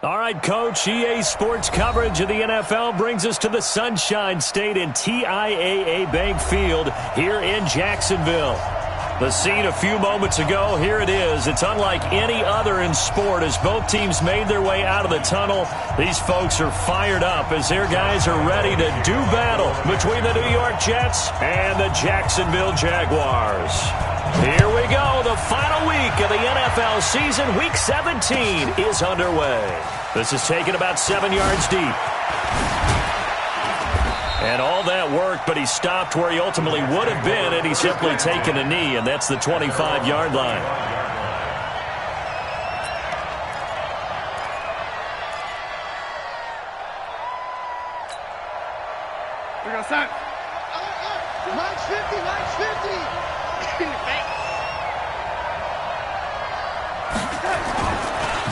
All right, Coach, EA Sports coverage of the NFL brings us to the Sunshine State in TIAA Bank Field here in Jacksonville. The scene a few moments ago, here it is. It's unlike any other in sport as both teams made their way out of the tunnel. These folks are fired up as their guys are ready to do battle between the New York Jets and the Jacksonville Jaguars. Here we go. The final week of the NFL season, Week 17, is underway. This is taken about 7 yards deep. And all that worked, but he stopped where he ultimately would have been, and he's simply taken a knee, and that's the 25-yard line. We got set. Line's 50, line's 50.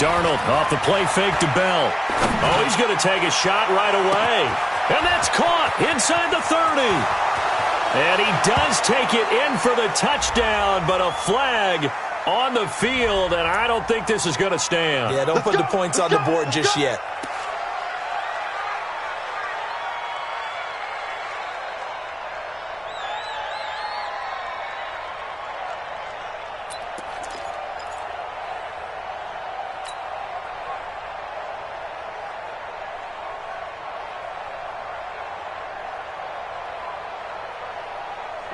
Darnold off the play fake to Bell. Oh, he's going to take a shot right away. And that's caught inside the 30. And he does take it in for the touchdown, but a flag on the field, and I don't think this is going to stand. Yeah, don't put the points on the board just yet.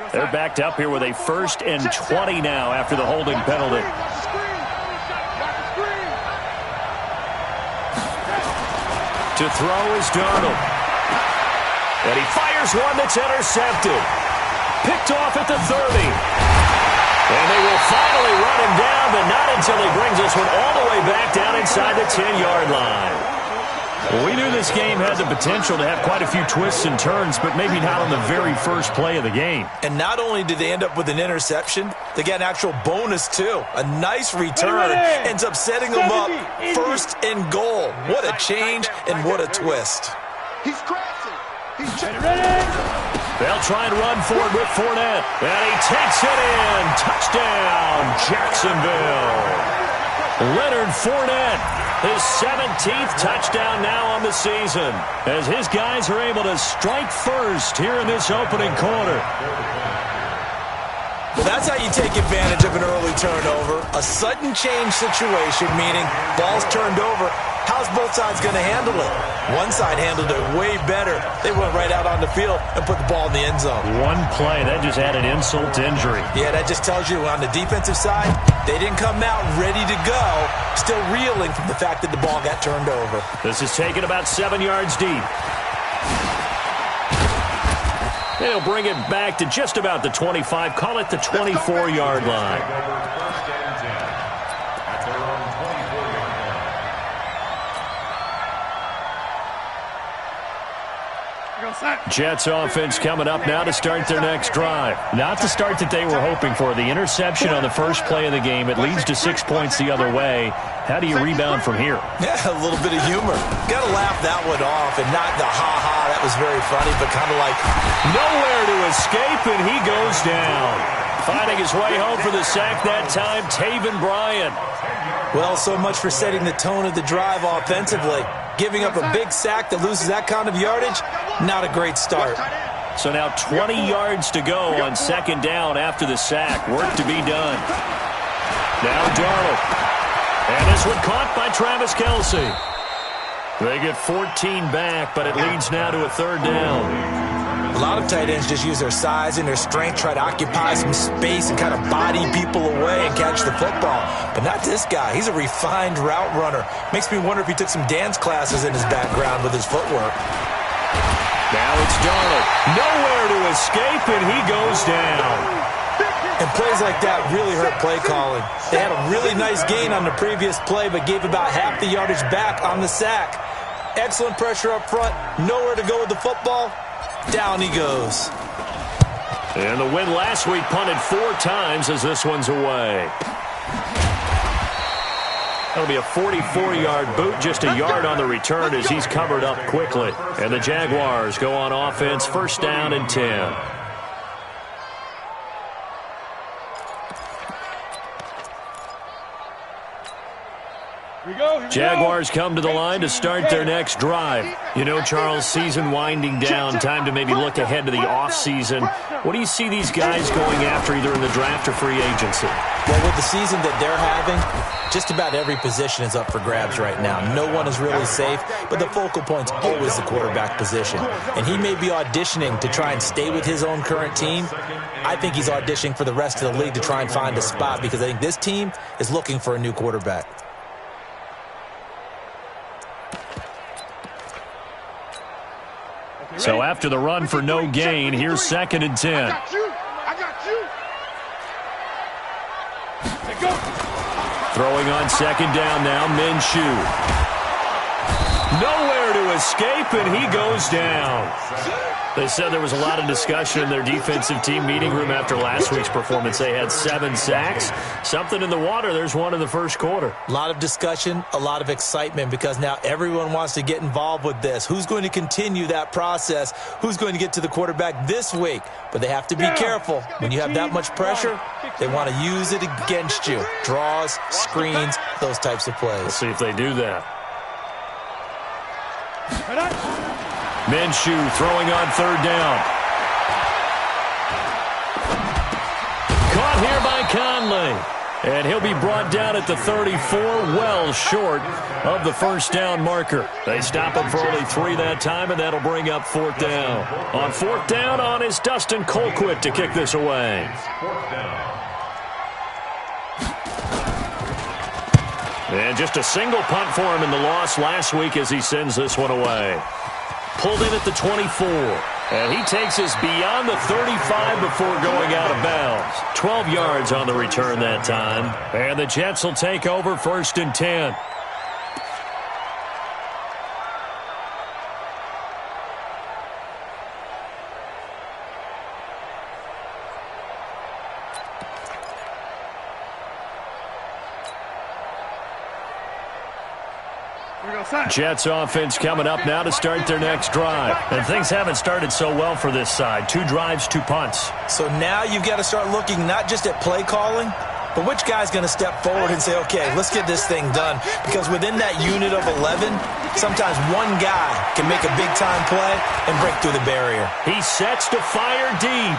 They're backed up here with a 1st and 20 now after the holding penalty. To throw is Darnold. And he fires one that's intercepted. Picked off at the 30. And they will finally run him down, but not until he brings this one all the way back down inside the 10-yard line. Well, we knew this game had the potential to have quite a few twists and turns, but maybe not on the very first play of the game. And not only did they end up with an interception, they got an actual bonus, too. A nice return ends up setting them up 1st and goal. What a change and what a twist. He's crashing. He's Ready. They'll try and run for it with Fournette. And he takes it in. Touchdown, Jacksonville. Leonard Fournette, his 17th touchdown now on the season, as his guys are able to strike first here in this opening quarter. Well, that's how you take advantage of an early turnover. A sudden change situation, meaning ball's turned over. How's both sides going to handle it? One side handled it way better. They went right out on the field and put the ball in the end zone. One play, that just added insult to injury. Yeah, that just tells you on the defensive side, they didn't come out ready to go, still reeling from the fact that the ball got turned over. This is taken about 7 yards deep. They'll bring it back to just about the 25, call it the 24-yard line. Jets offense coming up now to start their next drive. Not the start that they were hoping for. The interception on the first play of the game. It leads to 6 points the other way. How do you rebound from here? Yeah, a little bit of humor. Got to laugh that one off and not the ha-ha. That was very funny, but kind of like nowhere to escape, and he goes down. Finding his way home for the sack that time, Taven Bryan. Well, so much for setting the tone of the drive offensively. Giving up a big sack that loses that kind of yardage, not a great start. So now 20 yards to go on 2nd down after the sack. Work to be done. Now Darnold. And this one caught by Travis Kelce. They get 14 back, but it leads now to a 3rd down. A lot of tight ends just use their size and their strength, try to occupy some space and kind of body people away and catch the football. But not this guy. He's a refined route runner. Makes me wonder if he took some dance classes in his background with his footwork. Now it's Darnold. Nowhere to escape, and he goes down. And plays like that really hurt play calling. They had a really nice gain on the previous play, but gave about half the yardage back on the sack. Excellent pressure up front. Nowhere to go with the football. Down he goes. And the win last week punted 4 times as this one's away. That'll be a 44-yard boot, just a yard on the return as he's covered up quickly. And the Jaguars go on offense, 1st down and 10. Jaguars come to the line to start their next drive. You know, Charles, season winding down, time to maybe look ahead to the offseason. What do you see these guys going after either in the draft or free agency? Well, with the season that they're having, just about every position is up for grabs right now. No one is really safe, but the focal point's always the quarterback position. And he may be auditioning to try and stay with his own current team. I think he's auditioning for the rest of the league to try and find a spot because I think this team is looking for a new quarterback. So after the run for no gain, here's 2nd and 10. I got you. Throwing on 2nd down now, Minshew. Nowhere to escape, and he goes down. They said there was a lot of discussion in their defensive team meeting room after last week's performance. They had 7 sacks. Something in the water. There's one in the first quarter. A lot of discussion, a lot of excitement because now everyone wants to get involved with this. Who's going to continue that process? Who's going to get to the quarterback this week? But they have to be careful. When you have that much pressure, they want to use it against you. Draws, screens, those types of plays. We'll see if they do that. Minshew throwing on 3rd down. Caught here by Conley. And he'll be brought down at the 34, well short of the first down marker. They stop him for only 3 that time, and that'll bring up 4th down. On 4th down on is Dustin Colquitt to kick this away. And just a single punt for him in the loss last week as he sends this one away. Pulled in at the 24. And he takes us beyond the 35 before going out of bounds. 12 yards on the return that time. And the Jets will take over 1st and 10. Jets offense coming up now to start their next drive. And things haven't started so well for this side. 2 drives, 2 punts. So now you've got to start looking not just at play calling, but which guy's going to step forward and say, okay, let's get this thing done. Because within that unit of 11, sometimes one guy can make a big-time play and break through the barrier. He sets to fire deep.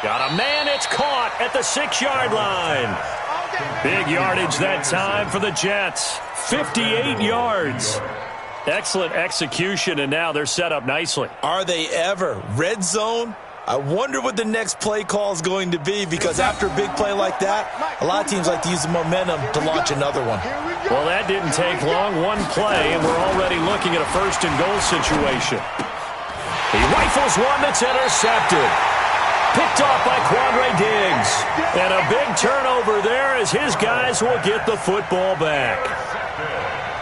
Got a man, it's caught at the 6-yard line. Big yardage that time for the Jets. 58 yards. Excellent execution, and now they're set up nicely. Are they ever? Red zone? I wonder what the next play call is going to be because after a big play like that, a lot of teams like to use the momentum to launch another one. Well, that didn't take long. One play, and we're already looking at a 1st and goal situation. He rifles one that's intercepted. Picked off by Quandre Diggs. And a big turnover there as his guys will get the football back.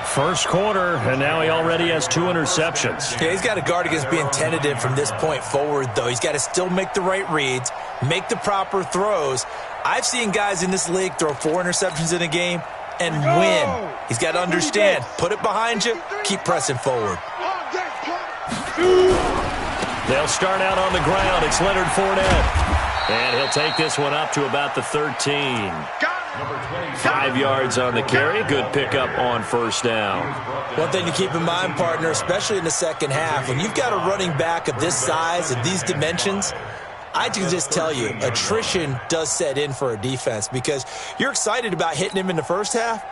First quarter, and now he already has 2 interceptions. Yeah, he's got to guard against being tentative from this point forward, though. He's got to still make the right reads, make the proper throws. I've seen guys in this league throw 4 interceptions in a game and win. He's got to understand, put it behind you, keep pressing forward. They'll start out on the ground. It's Leonard Fournette. And he'll take this one up to about the 13. 5 yards on the carry. Good pickup on 1st down. One thing to keep in mind, partner, especially in the second half, when you've got a running back of this size and these dimensions, I can just tell you, attrition does set in for a defense because you're excited about hitting him in the first half.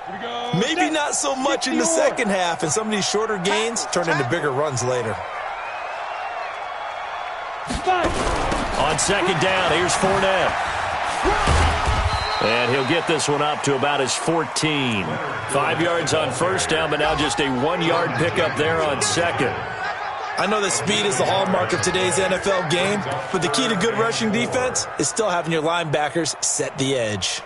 Maybe not so much in the second half, and some of these shorter gains turn into bigger runs later. On 2nd down, here's Fournette. And he'll get this one up to about his 14. 5 yards on 1st down, but now just a 1-yard pickup there on 2nd. I know that speed is the hallmark of today's NFL game, but the key to good rushing defense is still having your linebackers set the edge.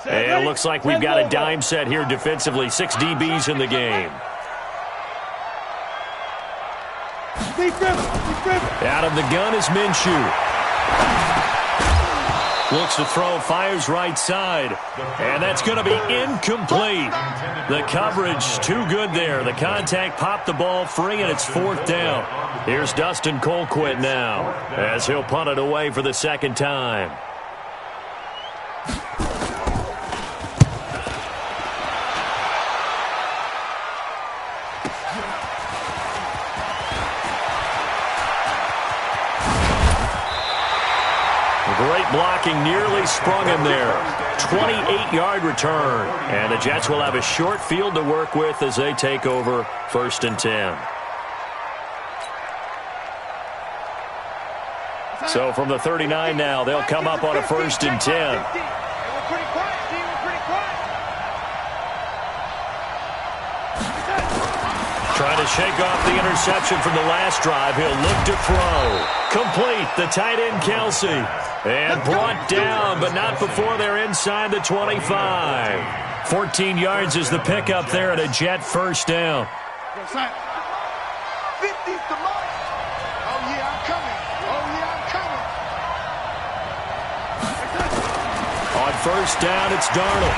And it looks like we've got a dime set here defensively. 6 DBs in the game. Out of the gun is Minshew. Looks to throw, fires right side. And that's going to be incomplete. The coverage too good there. The contact popped the ball free, and it's 4th down. Here's Dustin Colquitt now as he'll punt it away for the second time. Great blocking, nearly sprung him there. 28-yard return. And the Jets will have a short field to work with as they take over 1st and 10. So from the 39 now, they'll come up on a 1st and 10. Trying to shake off the interception from the last drive. He'll look to throw. Complete, the tight end Chise. And brought down, but not before they're inside the 25. 14 yards is the pickup there at a Jet 1st down. 50's the mark. Oh, yeah, I'm coming. Oh, yeah, I'm coming. On 1st down, it's Darnold.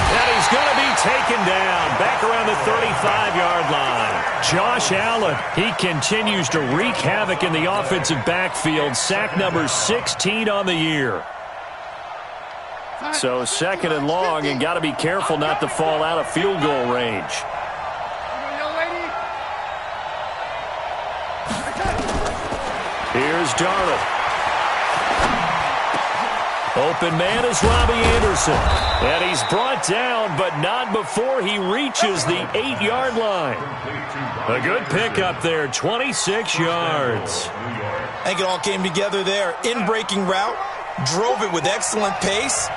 And he's going to be taken down back around the 35-yard line. Josh Allen, he continues to wreak havoc in the offensive backfield. Sack number 16 on the year. So 2nd and long, and got to be careful not to fall out of field goal range. Here's Darnold. Open man is Robbie Anderson. And he's brought down, but not before he reaches the 8-yard line. A good pickup there, 26 yards. I think it all came together there. In-breaking route, drove it with excellent pace.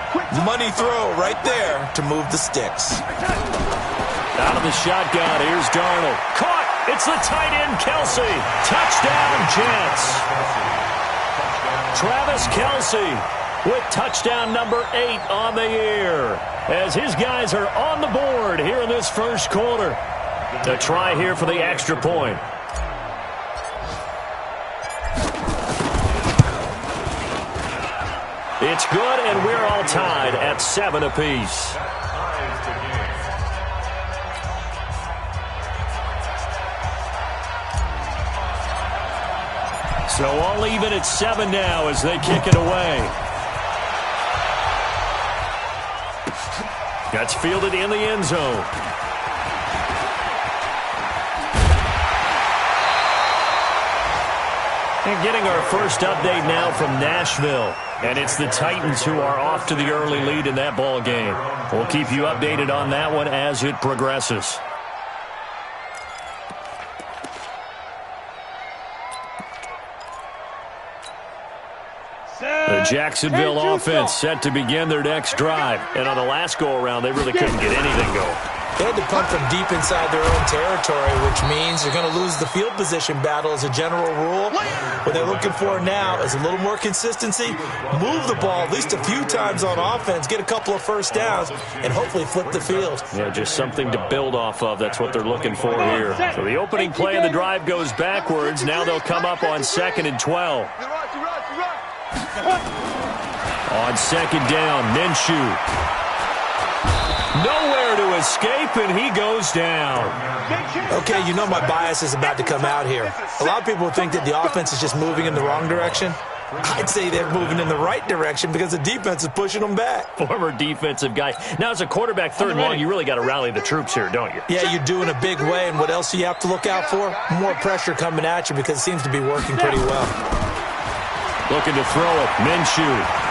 Money throw right there to move the sticks. Out of the shotgun, here's Darnold. Caught! It's the tight end, Kelce. Touchdown, Jets. Travis Kelce with touchdown number 8 on the year, as his guys are on the board here in this first quarter. A try here for the extra point. It's good, and we're all tied at 7 apiece. So all even at 7 now as they kick it away. That's fielded in the end zone. And getting our first update now from Nashville. And it's the Titans who are off to the early lead in that ball game. We'll keep you updated on that one as it progresses. The Jacksonville offense set to begin their next drive. And on the last go-around, they really couldn't get anything going. They had to punt from deep inside their own territory, which means they're going to lose the field position battle as a general rule. What they're looking for now is a little more consistency, move the ball at least a few times on offense, get a couple of first downs, and hopefully flip the field. Yeah, just something to build off of. That's what they're looking for here. So the opening play of the drive goes backwards. Now they'll come up on 2nd and 12. On 2nd down, Minshew. Nowhere to escape, and he goes down. Okay, you know my bias is about to come out here. A lot of people think that the offense is just moving in the wrong direction. I'd say they're moving in the right direction because the defense is pushing them back. Former defensive guy. Now, as a quarterback, 3rd and long, you really got to rally the troops here, don't you? Yeah, you do in a big way, and what else do you have to look out for? More pressure coming at you because it seems to be working pretty well. Looking to throw it, Minshew.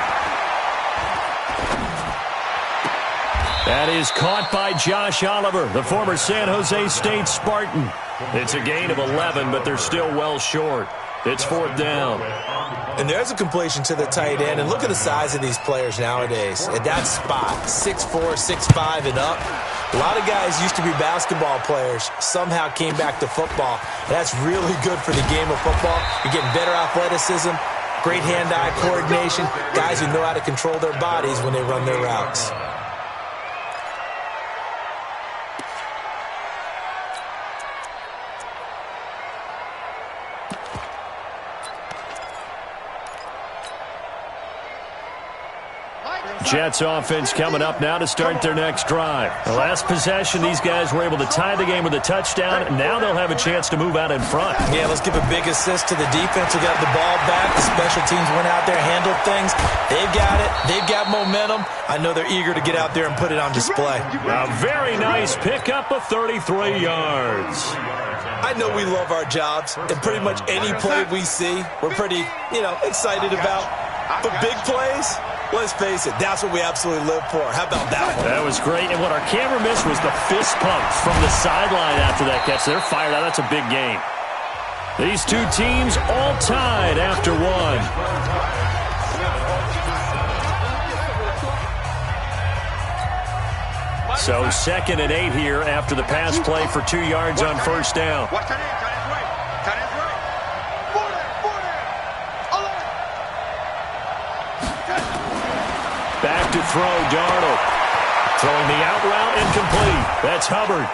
That is caught by Josh Oliver, the former San Jose State Spartan. It's a gain of 11, but they're still well short. It's 4th down. And there's a completion to the tight end. And look at the size of these players nowadays. At that spot, 6'4", 6'5", and up. A lot of guys used to be basketball players, somehow came back to football. And that's really good for the game of football. You're getting better athleticism, great hand-eye coordination, guys who know how to control their bodies when they run their routes. Jets offense coming up now to start their next drive. The last possession, these guys were able to tie the game with a touchdown. Now they'll have a chance to move out in front. Yeah, let's give a big assist to the defense who got the ball back. The special teams went out there, handled things. They've got it. They've got momentum. I know they're eager to get out there and put it on display. A very nice pickup of 33 yards. I know we love our jobs, and pretty much any play we see, we're pretty, excited about. But big plays, let's face it, that's what we absolutely live for. How about that one? That was great, and what our camera missed was the fist pump from the sideline after that catch. They're fired out. That's a big game. These two teams all tied after one. So 2nd and 8 here after the pass play for 2 yards on first down. Back to throw, Darnold. Throwing the out route, incomplete. That's Hubbard.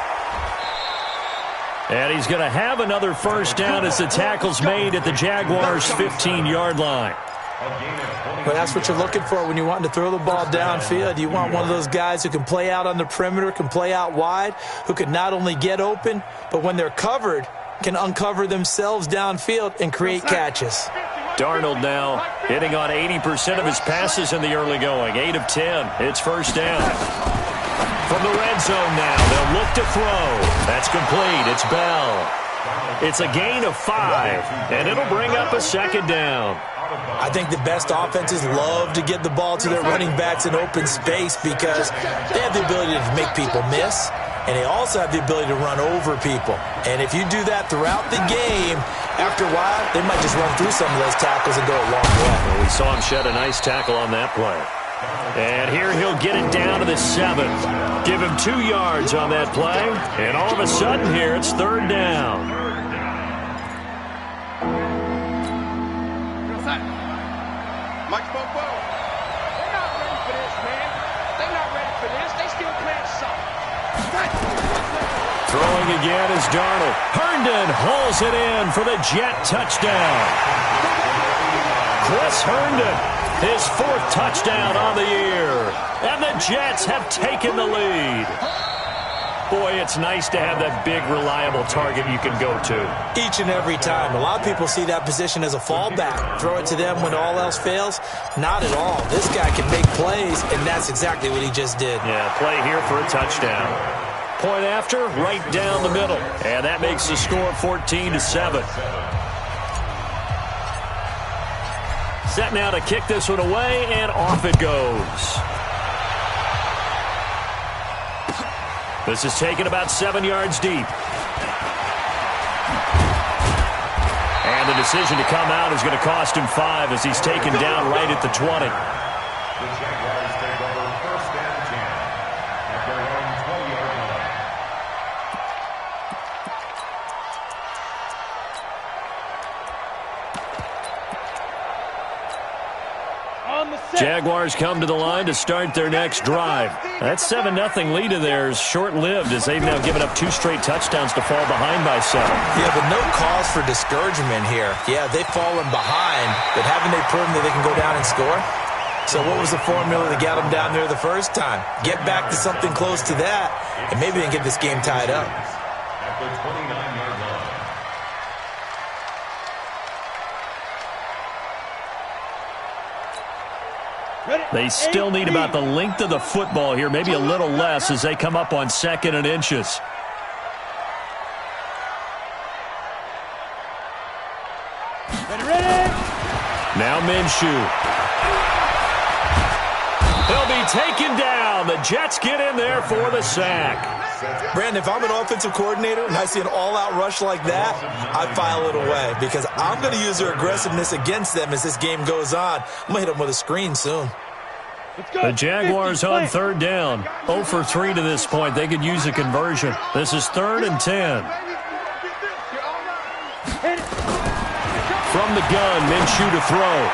And he's going to have another first down as the tackle's made at the Jaguars' 15-yard line. Well, that's what you're looking for when you want to throw the ball downfield. You want one of those guys who can play out on the perimeter, can play out wide, who can not only get open, but when they're covered, can uncover themselves downfield and create catches. Darnold now hitting on 80% of his passes in the early going. 8 of 10. It's first down. From the red zone now, they'll look to throw. That's complete. It's Bell. It's a gain of 5, and it'll bring up a second down. I think the best offenses love to get the ball to their running backs in open space because they have the ability to make people miss, and they also have the ability to run over people. And if you do that throughout the game, after a while, they might just run through some of those tackles and go a long way. Well, we saw him shed a nice tackle on that play. And here he'll get it down to the 7. Give him 2 yards on that play, and all of a sudden here it's third down. Mike Bobo. They're not ready for this, man. They're not ready for this. They still playing soft. Throwing again is Darnold. Herndon hauls it in for the Jet touchdown. Chris Herndon, his 4th touchdown on the year. And the Jets have taken the lead. Boy, it's nice to have that big, reliable target you can go to. Each and every time. A lot of people see that position as a fallback. Throw it to them when all else fails. Not at all. This guy can make plays, and that's exactly what he just did. Yeah, play here for a touchdown. Point after, right down the middle. And that makes the score 14-7. Set now to kick this one away, and off it goes. This is taken about 7 yards deep. And the decision to come out is going to cost him 5 as he's taken down right at the 20. The Jaguars take over first and 10 at their own 20-yard line. Jaguars come to the line to start their next drive. That 7-0 lead of theirs short-lived as they've now given up 2 straight touchdowns to fall behind by 7. Yeah, but no cause for discouragement here. Yeah, they've fallen behind, but haven't they proven that they can go down and score? So what was the formula that got them down there the first time? Get back to something close to that, and maybe they can get this game tied up. At the 29-yard line. They still need about the length of the football here, maybe a little less as they come up on 2nd and inches. Now Minshew. He'll be taken down. The Jets get in there for the sack. Brandon, if I'm an offensive coordinator and I see an all-out rush like that, I file it away because I'm going to use their aggressiveness against them as this game goes on. I'm going to hit them with a screen soon. The Jaguars on third down. 0 for 3 to this point. They could use a conversion. This is 3rd and 10. From the gun, Minshew to throw.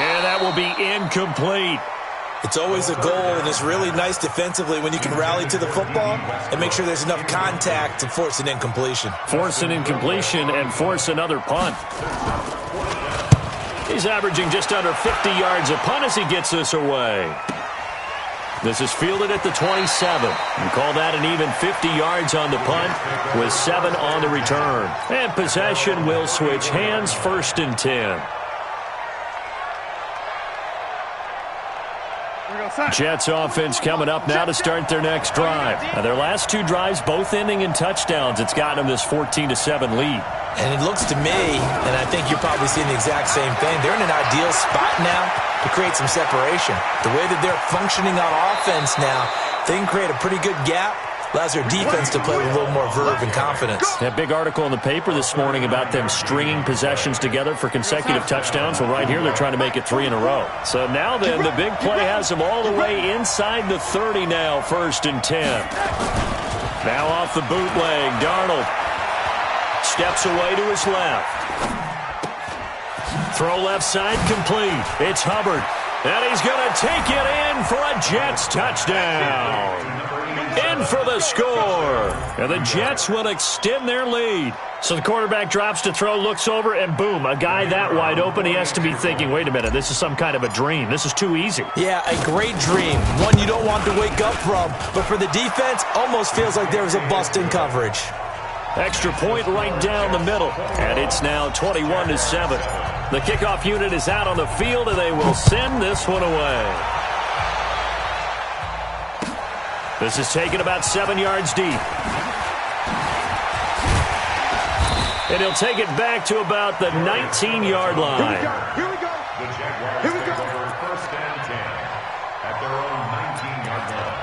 And that will be incomplete. It's always a goal, and it's really nice defensively when you can rally to the football and make sure there's enough contact to force an incompletion. Force an incompletion and force another punt. He's averaging just under 50 yards a punt as he gets this away. This is fielded at the 27. And call that an even 50 yards on the punt with 7 on the return. And possession will switch hands, 1st and 10. Jets offense coming up now to start their next drive. Now, their last 2 drives, both ending in touchdowns. It's gotten them this 14-7 lead. And it looks to me, and I think you're probably seeing the exact same thing, they're in an ideal spot now to create some separation. The way that they're functioning on offense now, they can create a pretty good gap. Allows their defense to play with a little more verve and confidence. That big article in the paper this morning about them stringing possessions together for consecutive touchdowns. Well, right here, they're trying to make it 3 in a row. So now then, the big play has them all the way inside the 30 now, 1st and 10. Now off the bootleg, Darnold steps away to his left. Throw left side complete. It's Hubbard. And he's going to take it in for a Jets touchdown. In for the score. And the Jets will extend their lead. So the quarterback drops to throw, looks over, and boom, a guy that wide open, he has to be thinking, wait a minute, this is some kind of a dream. This is too easy. Yeah, a great dream. One you don't want to wake up from. But for the defense, almost feels like there was a bust in coverage. Extra point right down the middle. And it's now 21-7. The kickoff unit is out on the field, and they will send this one away. This is taken about 7 yards deep. And he'll take it back to about the 19-yard line. Here we go. The Jaguars take over 1st and 10 at their own 19-yard line.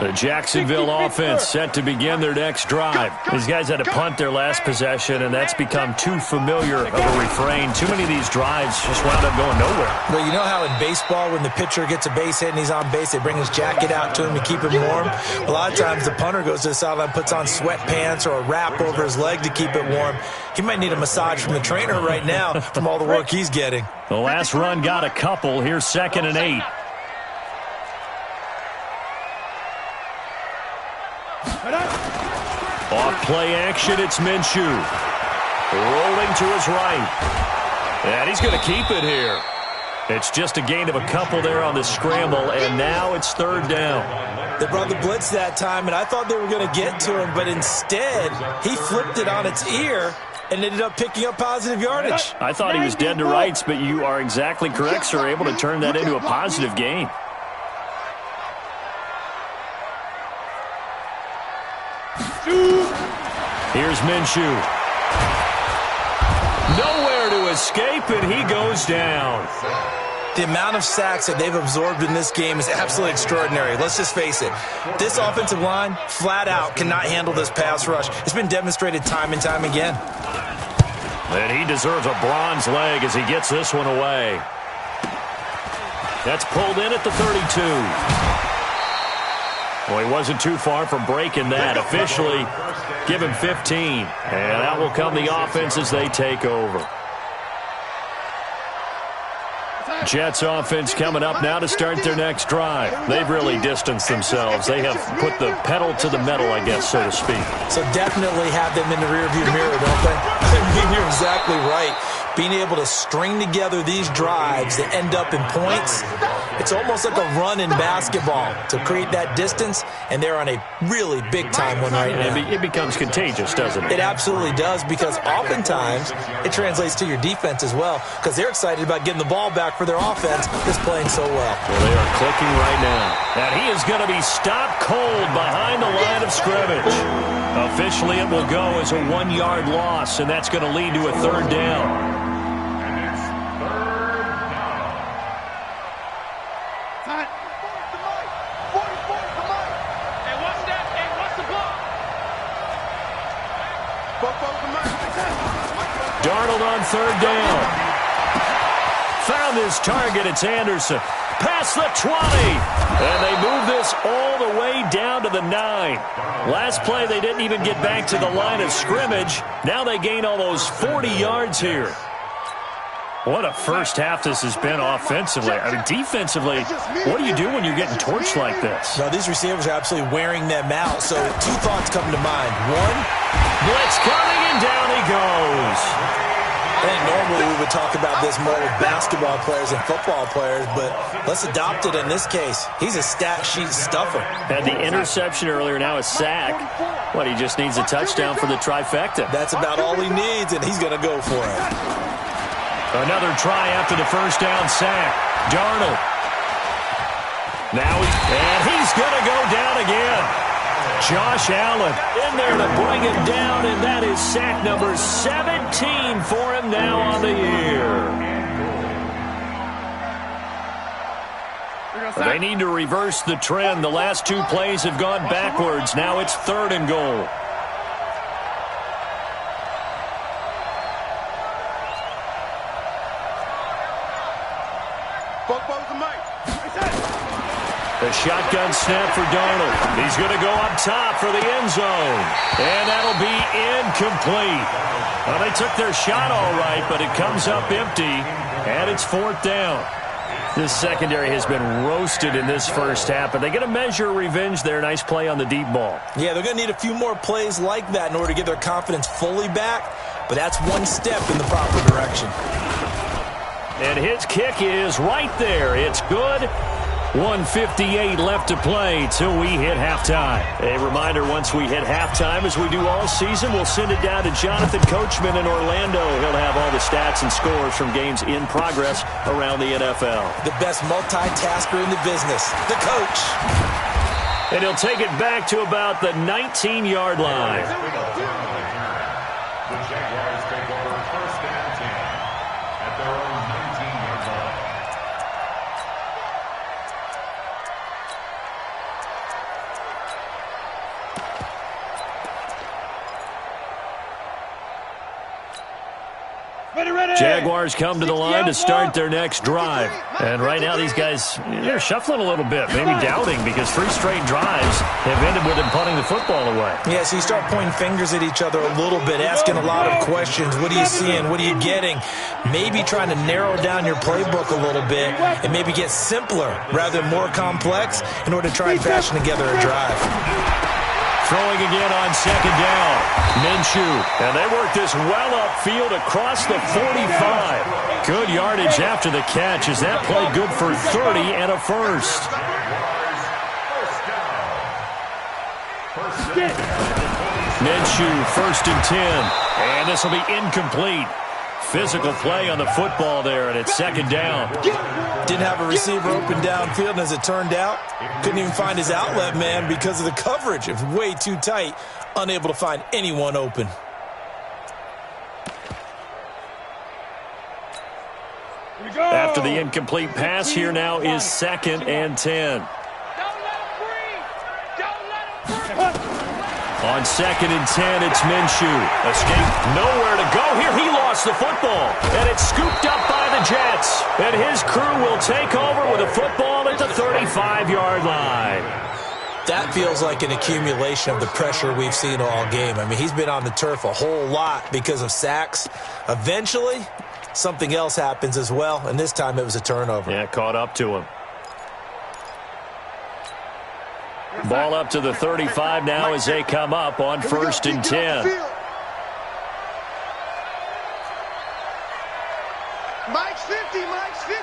The Jacksonville offense set to begin their next drive. These guys had to punt their last possession, and that's become too familiar of a refrain. Too many of these drives just wound up going nowhere. Well, you know how in baseball when the pitcher gets a base hit and he's on base, they bring his jacket out to him to keep him warm? A lot of times the punter goes to the sideline, puts on sweatpants or a wrap over his leg to keep it warm. He might need a massage from the trainer right now from all the work he's getting. The last run got a couple. Here's 2nd and 8. Off play action, it's Minshew. Rolling to his right. And he's going to keep it here. It's just a gain of a couple there on the scramble, and now it's 3rd down. They brought the blitz that time, and I thought they were going to get to him, but instead, he flipped it on its ear and ended up picking up positive yardage. I thought he was dead to rights, but you are exactly correct, sir. Able to turn that into a positive gain. Here's Minshew. Nowhere to escape, and he goes down. The amount of sacks that they've absorbed in this game is absolutely extraordinary. Let's just face it. This offensive line, flat out, cannot handle this pass rush. It's been demonstrated time and time again. And he deserves a bronze leg as he gets this one away. That's pulled in at the 32. Well, he wasn't too far from breaking that. Officially, give him 15. And that will come the offense as they take over. Jets offense coming up now to start their next drive. They've really distanced themselves. They have put the pedal to the metal, I guess, so to speak. So definitely have them in the rearview mirror, don't they? I mean, you're exactly right. Being able to string together these drives that end up in points, it's almost like a run in basketball to create that distance, and they're on a really big-time one right now. It becomes contagious, doesn't it? It absolutely does, because oftentimes it translates to your defense as well, because they're excited about getting the ball back for their offense that's playing so well. Well, they are clicking right now. And he is going to be stopped cold behind the line of scrimmage. Officially, it will go as a 1-yard loss, and that's going to lead to a 3rd down. Darnold on 3rd down. Found his target. It's Anderson. Past the 20. And they move this all the way down to the 9. Last play, they didn't even get back to the line of scrimmage. Now they gain almost 40 yards here. What a first half this has been offensively. I mean, defensively, what do you do when you're getting torched like this? No, these receivers are absolutely wearing them out. So 2 thoughts come to mind. One, Blitz coming, and down he goes. I think normally we would talk about this more with basketball players and football players, but let's adopt it in this case. He's a stat sheet stuffer. Had the interception earlier, now a sack. What, he just needs a touchdown for the trifecta. That's about all he needs, and he's going to go for it. Another try after the first down sack. Darnold. Now he's going to go down again. Josh Allen in there to bring him down, and that is sack number 17 for him now on the year. They need to reverse the trend. The last two plays have gone backwards. Now it's 3rd and goal. The shotgun snap for Darnold. He's going to go up top for the end zone. And that'll be incomplete. Well, they took their shot all right, but it comes up empty, and it's 4th down. This secondary has been roasted in this first half, but they get a measure of revenge there. Nice play on the deep ball. Yeah, they're going to need a few more plays like that in order to get their confidence fully back, but that's one step in the proper direction. And his kick is right there. It's good. 1:58 left to play till we hit halftime. A reminder, once we hit halftime, as we do all season, we'll send it down to Jonathan Coachman in Orlando. He'll have all the stats and scores from games in progress around the NFL. The best multitasker in the business, the coach. And he'll take it back to about the 19-yard line. The Jaguars take over 1st and 10 at their own 19-yard line. Jaguars come to the line to start their next drive. And right now these guys, they're shuffling a little bit, maybe doubting, because 3 straight drives have ended with them punting the football away. Yeah, so you start pointing fingers at each other a little bit, asking a lot of questions. What are you seeing? What are you getting? Maybe trying to narrow down your playbook a little bit and maybe get simpler rather than more complex in order to try and fashion together a drive. Throwing again on 2nd down. Minshew. And they work this well upfield across the 45. Good yardage after the catch. Is that play good for 30 and a first? Minshew, 1st and 10. And this will be incomplete. Physical play on the football there, and it's 2nd down. Didn't have a receiver open downfield, and as it turned out, couldn't even find his outlet man because of the coverage. It was way too tight, unable to find anyone open. After the incomplete pass, here now is 2nd and 10. On 2nd and 10, it's Minshew. Escape, nowhere to go here. He lost the football, and it's scooped up by the Jets. And his crew will take over with a football at the 35-yard line. That feels like an accumulation of the pressure we've seen all game. I mean, he's been on the turf a whole lot because of sacks. Eventually, something else happens as well, and this time it was a turnover. Yeah, caught up to him. Ball up to the 35 now as they come up on 1st and 10. Mike's 50, Mike's 50.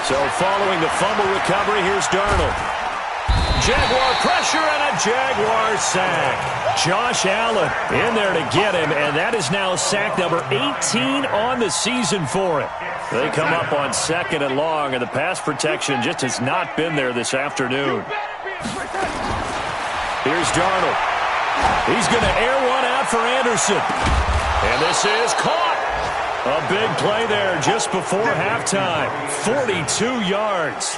So following the fumble recovery, here's Darnold. Jaguar pressure and a Jaguar sack. Josh Allen in there to get him, and that is now sack number 18 on the season for him. They come up on 2nd and long, and the pass protection just has not been there this afternoon. Here's Darnold. He's going to air one out for Anderson. And this is caught. A big play there just before halftime. 42 yards.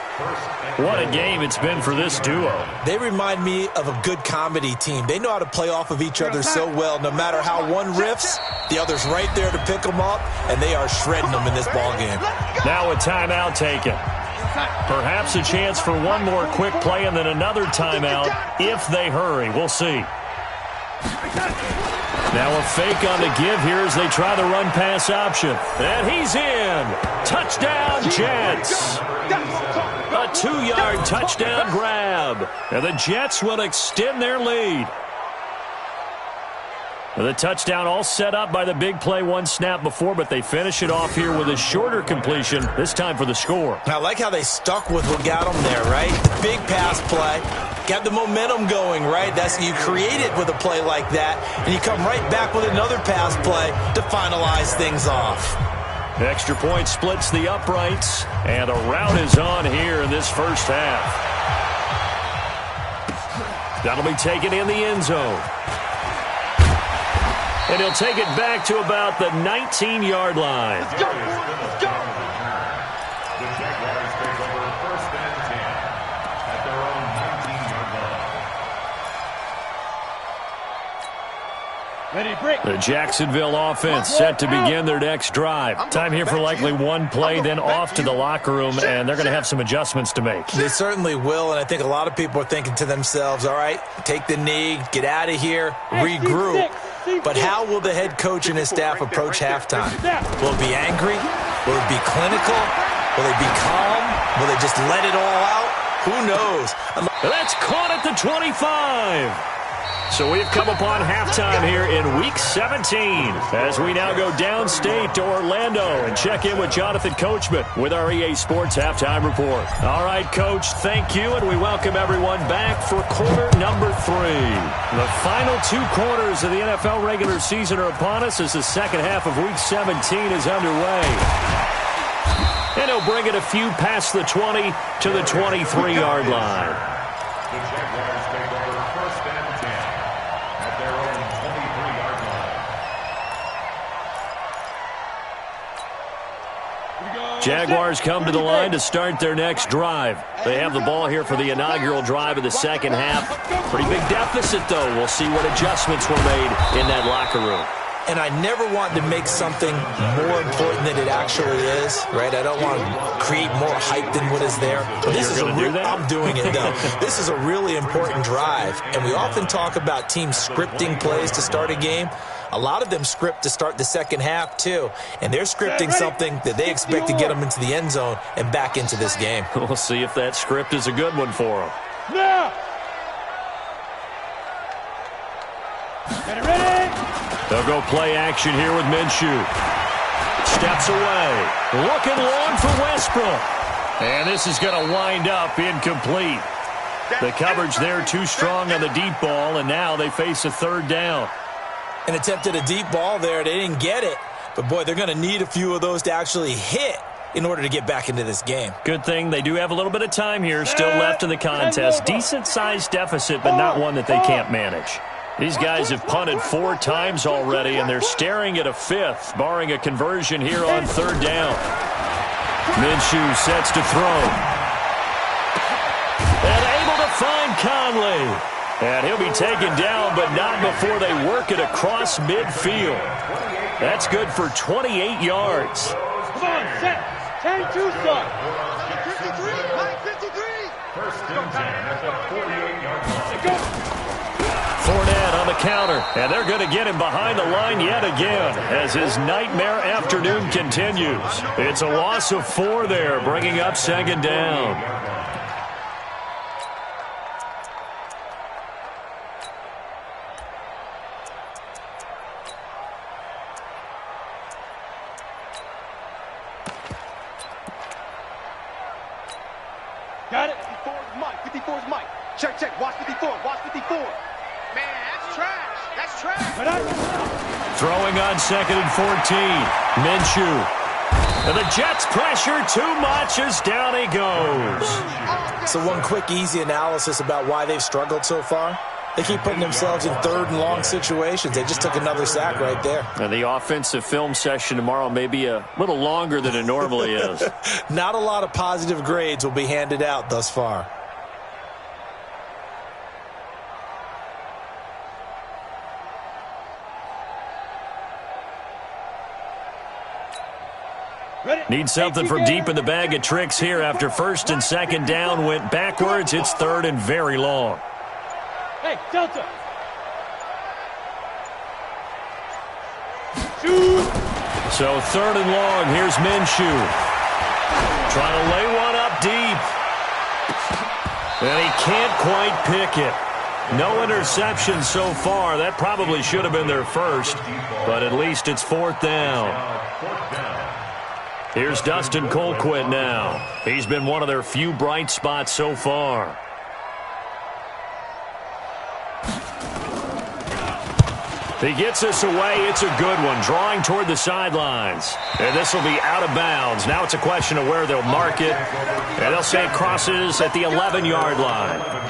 What a game it's been for this duo. They remind me of a good comedy team. They know how to play off of each other so well. No matter how one riffs, the other's right there to pick them up, and they are shredding them in this ball game. Now a timeout taken. Perhaps a chance for one more quick play and then another timeout if they hurry. We'll see. Now a fake on the give here as they try the run-pass option. And he's in. Touchdown, Jets. A 2-yard touchdown grab. And the Jets will extend their lead. The touchdown all set up by the big play one snap before, but they finish it off here with a shorter completion, this time for the score. I like how they stuck with what got them there, right? The big pass play, got the momentum going, right? You create it with a play like that, and you come right back with another pass play to finalize things off. Extra point splits the uprights, and a rout is on here in this first half. That'll be taken in the end zone. And he'll take it back to about the 19-yard line. Let's go. Let's go. The Jaguars take over first and 10 at their own 19-yard line. Ready, break. The Jacksonville offense set to begin their next drive. Time here for likely one play, then off to the locker room, and they're going to have some adjustments to make. They certainly will, and I think a lot of people are thinking to themselves, all right, take the knee, get out of here, regroup. But how will the head coach and his staff approach halftime? Will it be angry? Will it be clinical? Will they be calm? Will they just let it all out? Who knows? That's caught at the 25. So we've come upon halftime here in Week 17 as we now go downstate to Orlando and check in with Jonathan Coachman with our EA Sports Halftime Report. All right, Coach, thank you, and we welcome everyone back for quarter number 3. The final 2 quarters of the NFL regular season are upon us as the second half of Week 17 is underway. And he'll bring it a few past the 20 to the 23-yard line. The Jaguars take over first and 10 at their own 23-yard line. Jaguars come to the line to start their next drive. They have the ball here for the inaugural drive of the second half. Pretty big deficit, though. We'll see what adjustments were made in that locker room. And I never want to make something more important than it actually is, right? I don't want to create more hype than what is there. But this is I'm doing it, though. This is a really important drive. And we often talk about teams scripting plays to start a game. A lot of them script to start the second half, too. And they're scripting something that they expect to get them into the end zone and back into this game. We'll see if that script is a good one for them. Now. Get it ready. They'll go play action here with Minshew. Steps away. Looking long for Westbrook. And this is going to wind up incomplete. The coverage there too strong on the deep ball, and now they face a third down. An attempt at a deep ball there. They didn't get it. But, boy, they're going to need a few of those to actually hit in order to get back into this game. Good thing they do have a little bit of time here still left in the contest. Decent-sized deficit, but not one that they can't manage. These guys have punted 4 times already, and they're staring at a 5th, barring a conversion here on third down. Minshew sets to throw. And able to find Conley. And he'll be taken down, but not before they work it across midfield. That's good for 28 yards. Come on, set. 10-2, son. 53, Mike, 53. First and 10 at the 48-yard line. Go. Fournette on the counter, and they're going to get him behind the line yet again as his nightmare afternoon continues. It's a loss of 4 there, bringing up second down. Got it. 54 is Mike. 54 is Mike. Check, check. Watch 54. Watch 54. Man, that's trash. That's trash. Throwing on second and 14. Minshew. And the Jets pressure too much as down he goes. So one quick, easy analysis about why they've struggled so far. They keep putting themselves in third and long situations. They just took another sack right there. And the offensive film session tomorrow may be a little longer than it normally is. Not a lot of positive grades will be handed out thus far. Need something from deep in the bag of tricks here after first and second down went backwards. It's third and very long. Hey, Delta. Shoot. So third and long. Here's Minshew. Trying to lay one up deep. And he can't quite pick it. No interception so far. That probably should have been their first, but at least it's 4th down. Here's Dustin Colquitt now. He's been one of their few bright spots so far. He gets this away. It's a good one, drawing toward the sidelines. And this will be out of bounds. Now it's a question of where they'll mark it. And they'll say it crosses at the 11-yard line.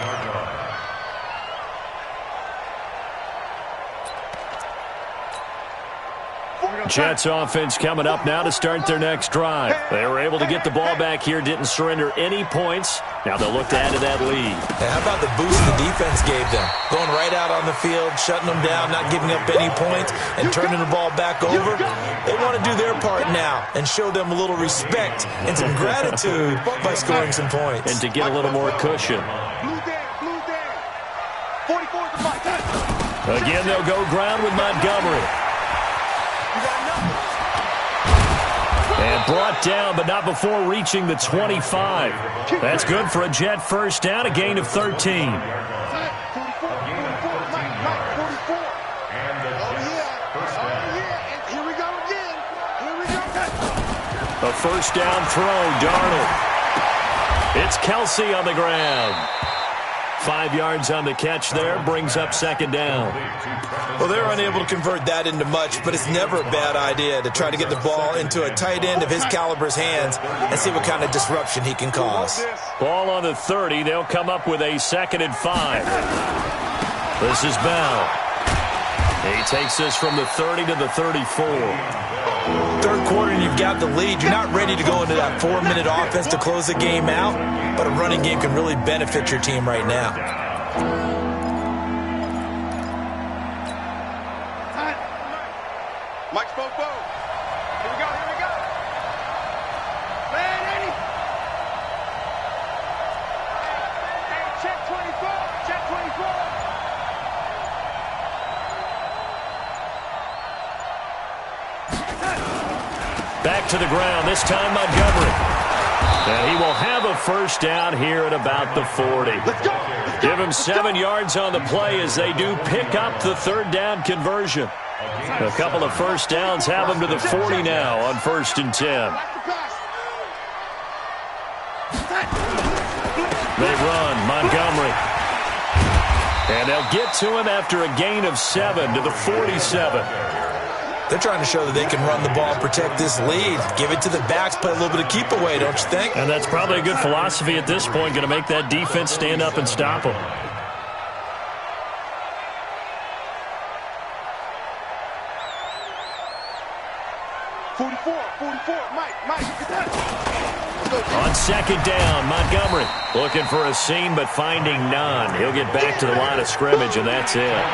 Jets offense coming up now to start their next drive. They were able to get the ball back here, didn't surrender any points. Now they'll look to add to that lead. How about the boost the defense gave them? Going right out on the field, shutting them down, not giving up any points, and turning the ball back over. They want to do their part now and show them a little respect and some gratitude by scoring some points. And to get a little more cushion. Again, they'll go ground with Montgomery. And brought down, but not before reaching the 25. That's good for a Jet first down, a gain of 13. A first down throw, Darnold. It's Kelsey on the ground. 5 yards on the catch there, brings up 2nd down. Well, they're unable to convert that into much, but it's never a bad idea to try to get the ball into a tight end of his caliber's hands and see what kind of disruption he can cause. Ball on the 30. They'll come up with a 2nd and 5. This is Bell. He takes this from the 30 to the 34. Third quarter and you've got the lead. You're not ready to go into that 4-minute offense to close the game out, but a running game can really benefit your team right now. Mike spoke both. Here we go, here we go. Man, Andy. Hey, check 24, check 24. Back to the ground, this time Montgomery. And he will have a first down here at about the 40. Let's go. Give him 7 yards on the play as they do pick up the 3rd down conversion. A couple of first downs have them to the 40 now on 1st and 10. They run, Montgomery. And they'll get to him after a gain of 7 to the 47. They're trying to show that they can run the ball, protect this lead, give it to the backs, play a little bit of keep away, don't you think? And that's probably a good philosophy at this point, going to make that defense stand up and stop them. On 2nd down, Montgomery looking for a seam but finding none. He'll get back to the line of scrimmage, and that's it.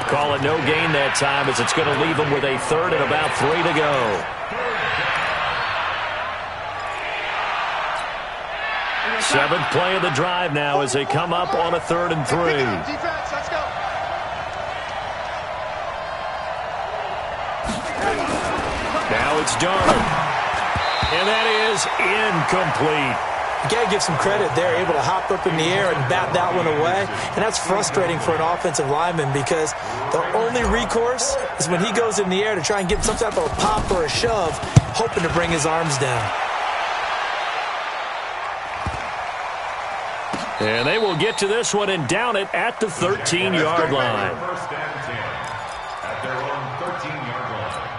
Call it no gain that time as it's going to leave him with a 3rd and about 3 to go. Seventh play of the drive now as they come up on a 3rd and 3. Defense, let's go. Now it's Darnold. And that is incomplete. You got to give some credit. They're able to hop up in the air and bat that one away. And that's frustrating for an offensive lineman because the only recourse is when he goes in the air to try and get some type of a pop or a shove, hoping to bring his arms down. And they will get to this one and down it at the 13-yard line. First and 10 at their own 13-yard line.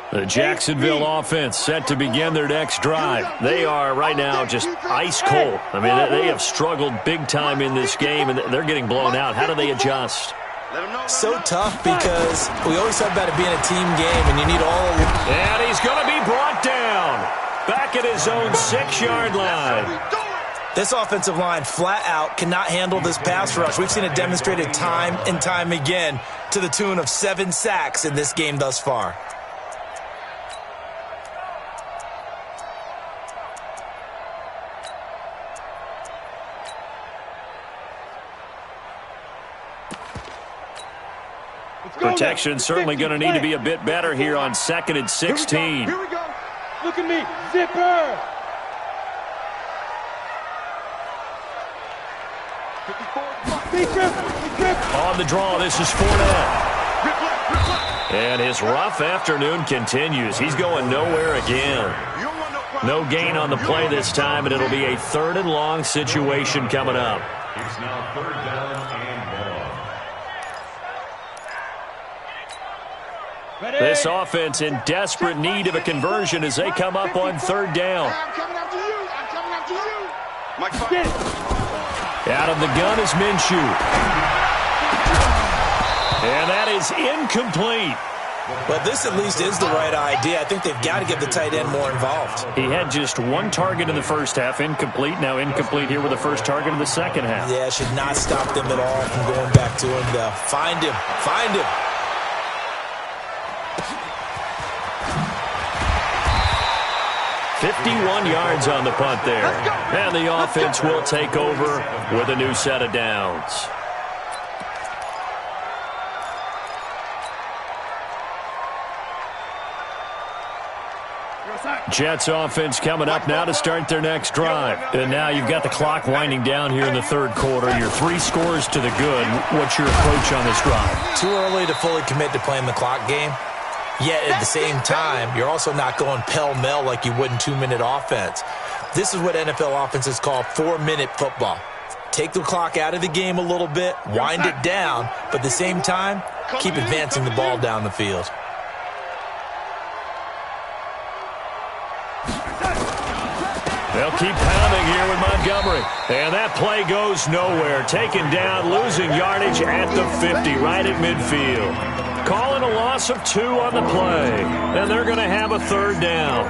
The Jacksonville offense set to begin their next drive. They are right now just ice cold. I mean, they have struggled big time in this game, and they're getting blown out. How do they adjust? So tough because we always talk about it being a team game, and you need all of it. And he's going to be brought down back at his own 6-yard line. This offensive line flat out cannot handle this pass rush. We've seen it demonstrated time and time again to the tune of 7 sacks in this game thus far. Protection certainly going to need to be a bit better here on 2nd and 16. Here we go. Look at me. Zipper. 54. On the draw, this is Fournette. And his rough afternoon continues. He's going nowhere again. No gain on the play this time, and it'll be a 3rd and long situation coming up. It's now 3rd down and long. This offense in desperate need of a conversion as they come up on 3rd down. I'm coming after you. I'm coming after you. Mike, Out of the gun is Minshew. And that is incomplete. But this at least is the right idea. I think they've got to get the tight end more involved. He had just 1 target in the first half, incomplete. Now incomplete here with the first target in the second half. Yeah, should not stop them at all from going back to him, though. Find him. Find him. "51 yards on the punt there. And the offense will take over with a new set of downs. Jets offense coming up now to start their next drive. And now you've got the clock winding down here in the 3rd quarter. You're 3 scores to the good. What's your approach on this drive? Too early to fully commit to playing the clock game. Yet at the same time, you're also not going pell-mell like you would in 2-minute offense. This is what NFL offenses call 4-minute football. Take the clock out of the game a little bit, wind it down, but at the same time, keep advancing the ball down the field. They'll keep pounding here with Montgomery. And that play goes nowhere. Taken down, losing yardage at the 50, right at midfield. Calling a loss of 2 on the play. And they're going to have a 3rd down.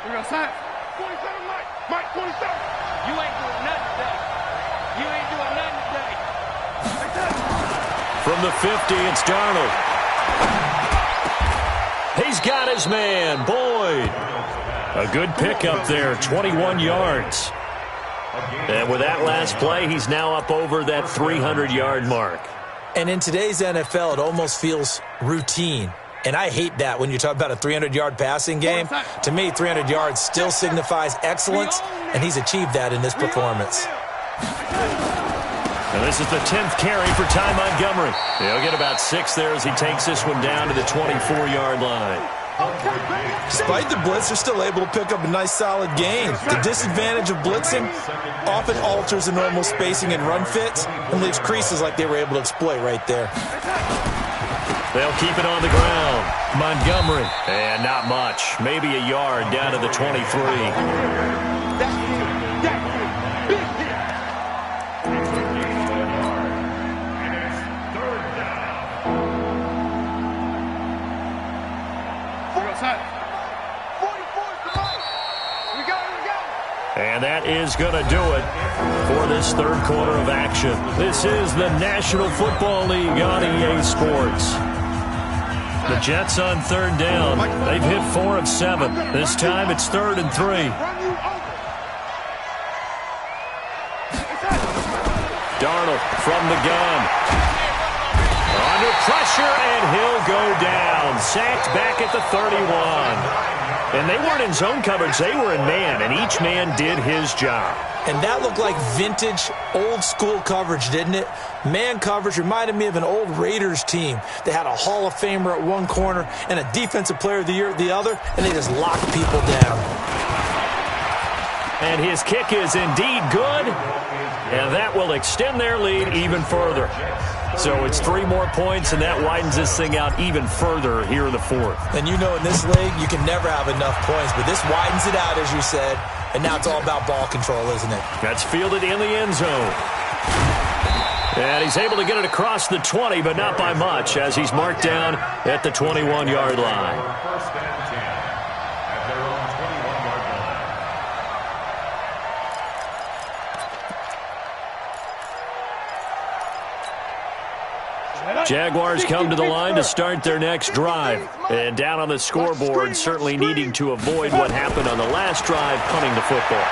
We're outside. 47, Mike. Mike, 47. You ain't doing nothing today. You ain't doing nothing today. From the 50, it's Darnold. He's got his man, Boyd. A good pickup there, 21 yards. And with that last play, he's now up over that 300-yard mark. And in today's NFL, it almost feels routine. And I hate that when you talk about a 300-yard passing game. To me, 300 yards still signifies excellence, and he's achieved that in this performance. And this is the 10th carry for Ty Montgomery. He'll get about 6 there as he takes this one down to the 24-yard line. Despite the blitz, they're still able to pick up a nice, solid gain. The disadvantage of blitzing often alters the normal spacing and run fits and leaves creases like they were able to exploit right there. They'll keep it on the ground. Montgomery. And not much. Maybe a yard down to the 23. And that is going to do it for this 3rd quarter of action. This is the National Football League on EA Sports. The Jets on 3rd down. They've hit 4 of 7. This time it's 3rd and 3. Darnold from the gun. Under pressure, and he'll go down. Sacked back at the 31. And they weren't in zone coverage. They were in man, and each man did his job. And that looked like vintage, old-school coverage, didn't it? Man coverage reminded me of an old Raiders team. They had a Hall of Famer at one corner and a Defensive Player of the Year at the other, and they just locked people down. And his kick is indeed good, and that will extend their lead even further. So it's 3 more points, and that widens this thing out even further here in the 4th. And you know in this league, you can never have enough points, but this widens it out, as you said, and now it's all about ball control, isn't it? That's fielded in the end zone. And he's able to get it across the 20, but not by much, as he's marked down at the 21-yard line. First and 10 at their own 21-yard line. Set up. Jaguars come to the line to start their next drive. And down on the scoreboard, certainly needing to avoid what happened on the last drive, punting the football.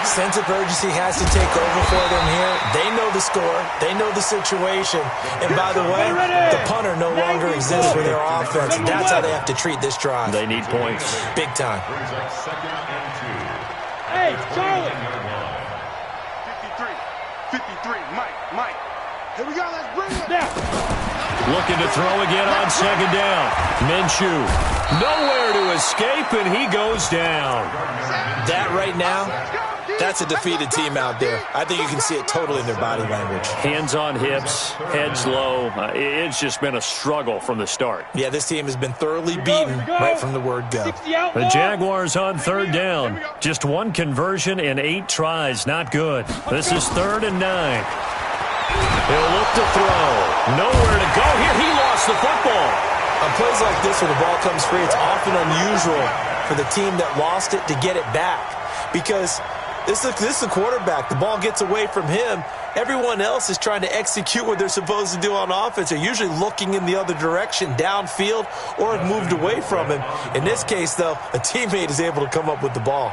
Sense of urgency has to take over for them here. They know the score. They know the situation. And by the way, the punter no longer exists for their offense. That's how they have to treat this drive. They need points. Big time. Hey, Charlie. 53, Mike. Here we go, let's bring it. Now. Looking to throw again on second down. Minshew, nowhere to escape, and he goes down. That right now, that's a defeated team out there. I think you can see it totally in their body language. Hands on hips, heads low. It's just been a struggle from the start. Yeah, this team has been thoroughly beaten right from the word go. The Jaguars on third down. Just one conversion in 8 tries. Not good. This is 3rd and 9. He'll look to throw. Nowhere to go here. He lost the football. On plays like this, when the ball comes free, it's often unusual for the team that lost it to get it back. Because this is the quarterback. The ball gets away from him. Everyone else is trying to execute what they're supposed to do on offense. They're usually looking in the other direction, downfield, or have moved away from him. In this case, though, a teammate is able to come up with the ball.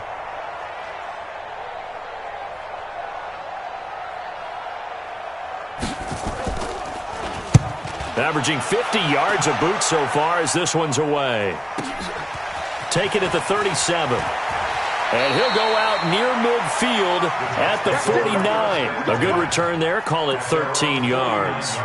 Averaging 50 yards a boot so far as this one's away. Take it at the 37. And he'll go out near midfield at the 49. A good return there. Call it 13 yards.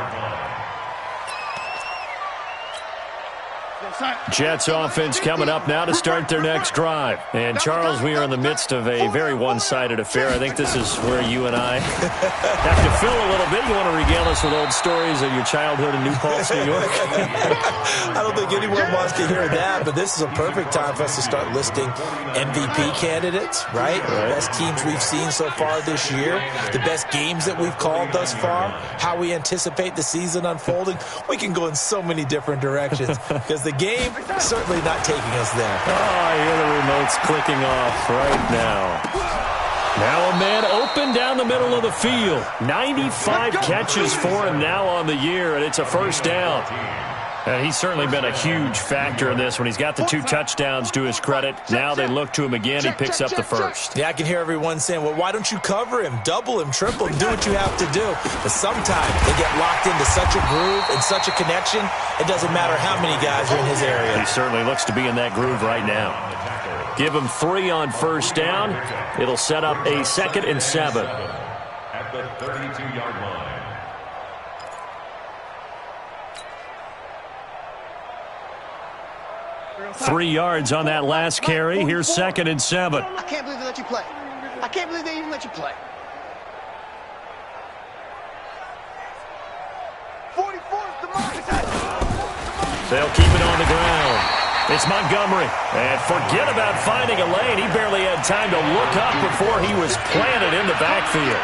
Jets offense coming up now to start their next drive. And, Charles, we are in the midst of a very one-sided affair. I think this is where you and I have to fill a little bit. You want to regale us with old stories of your childhood in New Paltz, New York? I don't think anyone wants to hear that, but this is a perfect time for us to start listing MVP candidates, right? The best teams we've seen so far this year, the best games that we've called thus far, how we anticipate the season unfolding. We can go in so many different directions because the game certainly not taking us there. Oh, I hear the remotes clicking off right now. Now a man open down the middle of the field. 95 catches for him now on the year, and it's a first down. And he's certainly been a huge factor in this when he's got the 2 touchdowns to his credit. Now they look to him again. He picks up the first. Yeah, I can hear everyone saying, well, why don't you cover him, double him, triple him, do what you have to do. But sometimes they get locked into such a groove and such a connection, it doesn't matter how many guys are in his area. He certainly looks to be in that groove right now. Give him 3 on first down. It'll set up a 2nd and 7. At the 32-yard line. 3 yards on that last carry. Here's 2nd and 7. I can't believe they let you play. I can't believe they even let you play. 44's the mark. They'll keep it on the ground. It's Montgomery. And forget about finding a lane. He barely had time to look up before he was planted in the backfield.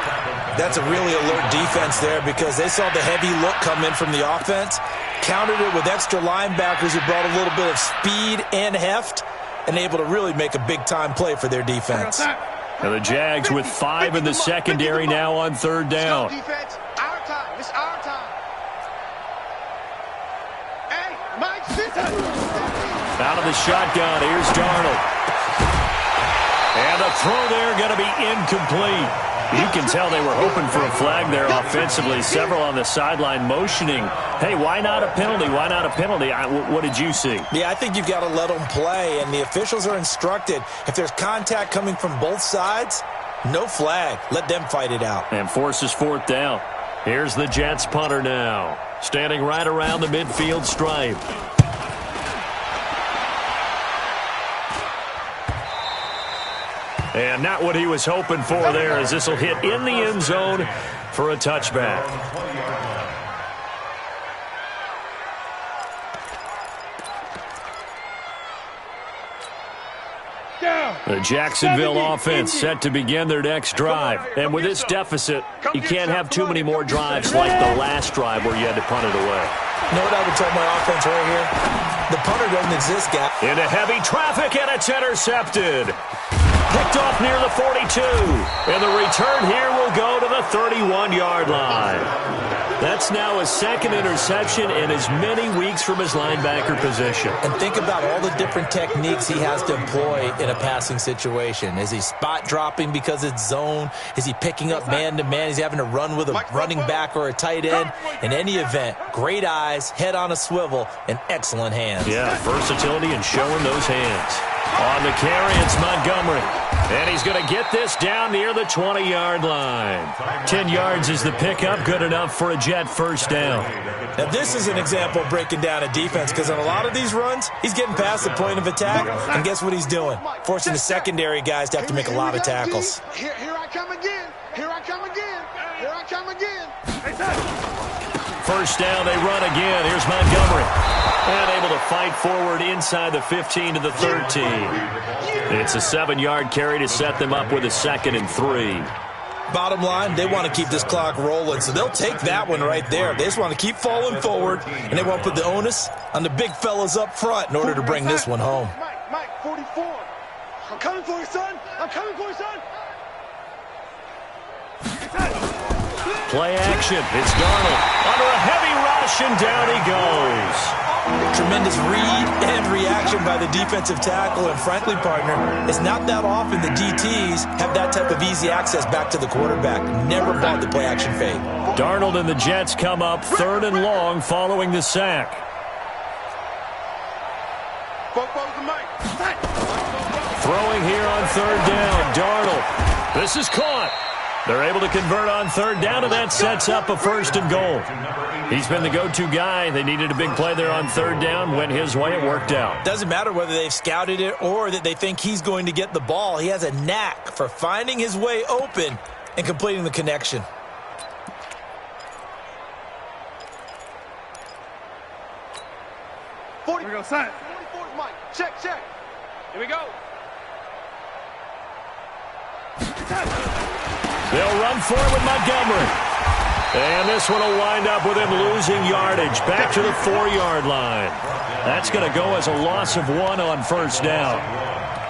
That's a really alert defense there because they saw the heavy look come in from the offense, countered it with extra linebackers who brought a little bit of speed and heft, and able to really make a big-time play for their defense. And the Jags with 5 in the secondary now on 3rd down. Defense, our time. It's our time. Hey, Mike, out of the shotgun, here's Darnold. And the throw there going to be incomplete. You can tell they were hoping for a flag there offensively. Several on the sideline motioning, hey, why not a penalty? Why not a penalty? What did you see? Yeah, I think you've got to let them play, and the officials are instructed. If there's contact coming from both sides, no flag. Let them fight it out. And forces 4th down. Here's the Jets punter now, standing right around the midfield stripe. And not what he was hoping for there, as this will hit in the end zone for a touchback. The Jacksonville offense set to begin their next drive. And with this deficit, you can't have too many more drives like the last drive where you had to punt it away. You know what I would tell my offense right here? The punter doesn't exist, guy. Into heavy traffic, and it's intercepted. Picked off near the 42. And the return here will go to the 31-yard line. That's now his second interception in as many weeks from his linebacker position. And think about all the different techniques he has to employ in a passing situation. Is he spot dropping because it's zone? Is he picking up man-to-man? Is he having to run with a running back or a tight end? In any event, great eyes, head on a swivel, and excellent hands. Yeah, versatility and showing those hands. On the carry, it's Montgomery. And he's going to get this down near the 20-yard line. 10 yards is the pickup, good enough for a Jet first down. Now, this is an example of breaking down a defense, because on a lot of these runs, he's getting past the point of attack, and guess what he's doing? Forcing the secondary guys to have to make a lot of tackles. Here I come again. Here I come again. Here I come again. First down, they run again. Here's Montgomery. And able to fight forward inside the 15 to the 13. It's a 7-yard carry to set them up with a 2nd and 3. Bottom line, they want to keep this clock rolling, so they'll take that one right there. They just want to keep falling forward, and they want to put the onus on the big fellas up front in order to bring this one home. Mike, 44. I'm coming for you, son. I'm coming for you, son. Play action. It's Darnold. Under a heavy rush, and down he goes. Tremendous read and reaction by the defensive tackle, and frankly, partner, it's not that often the DTs have that type of easy access back to the quarterback. Never bought the play action fade. Darnold and the Jets come up 3rd and long following the sack. Throwing here on 3rd down. Darnold. This is caught. They're able to convert on 3rd down, and that sets up a 1st and goal. He's been the go-to guy. They needed a big play there on 3rd down. Went his way. It worked out. Doesn't matter whether they've scouted it or that they think he's going to get the ball. He has a knack for finding his way open and completing the connection. Here we go, son. 44, Mike. Check. Here we go. They'll run for it with Montgomery. And this one will wind up with him losing yardage back to the 4-yard line. That's going to go as a loss of 1 on 1st down.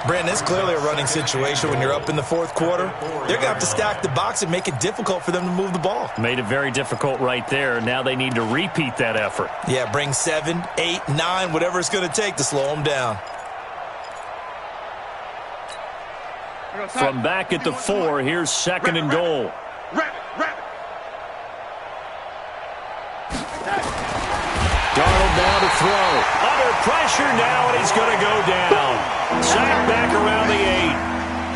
Brandon, it's clearly a running situation when you're up in the 4th quarter. They're going to have to stack the box and make it difficult for them to move the ball. Made it very difficult right there. Now they need to repeat that effort. Yeah, bring 7, 8, 9, whatever it's going to take to slow them down. From back at the 4, here's 2nd and goal. Darnold now to throw. Under pressure now, and he's going to go down. Sack back around the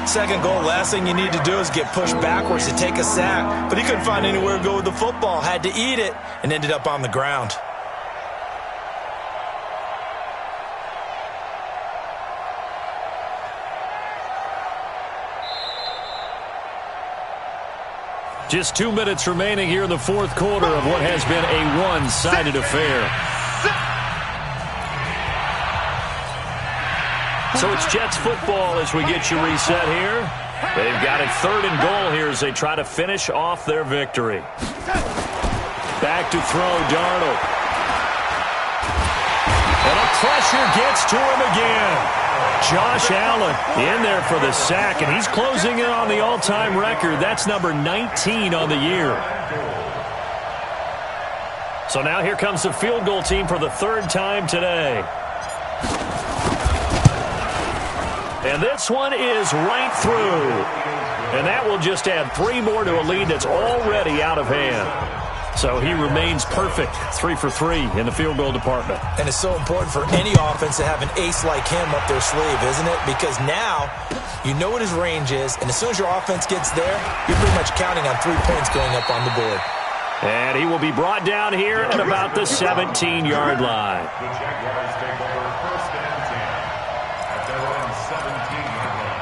8. 2nd goal, last thing you need to do is get pushed backwards to take a sack. But he couldn't find anywhere to go with the football. Had to eat it and ended up on the ground. Just 2 minutes remaining here in the 4th quarter of what has been a one-sided affair. So it's Jets football as we get you reset here. They've got it 3rd and goal here as they try to finish off their victory. Back to throw, Darnold. And a pressure gets to him again. Josh Allen in there for the sack, and he's closing in on the all-time record. That's number 19 on the year. So now here comes the field goal team for the 3rd time today. And this one is right through. And that will just add 3 more to a lead that's already out of hand. So he remains perfect, 3 for 3 in the field goal department. And it's so important for any offense to have an ace like him up their sleeve, isn't it? Because now you know what his range is, and as soon as your offense gets there, you're pretty much counting on 3 points going up on the board. And he will be brought down here at about the 17-yard line. The Jaguars take over 1st and 10 at their own 17-yard line.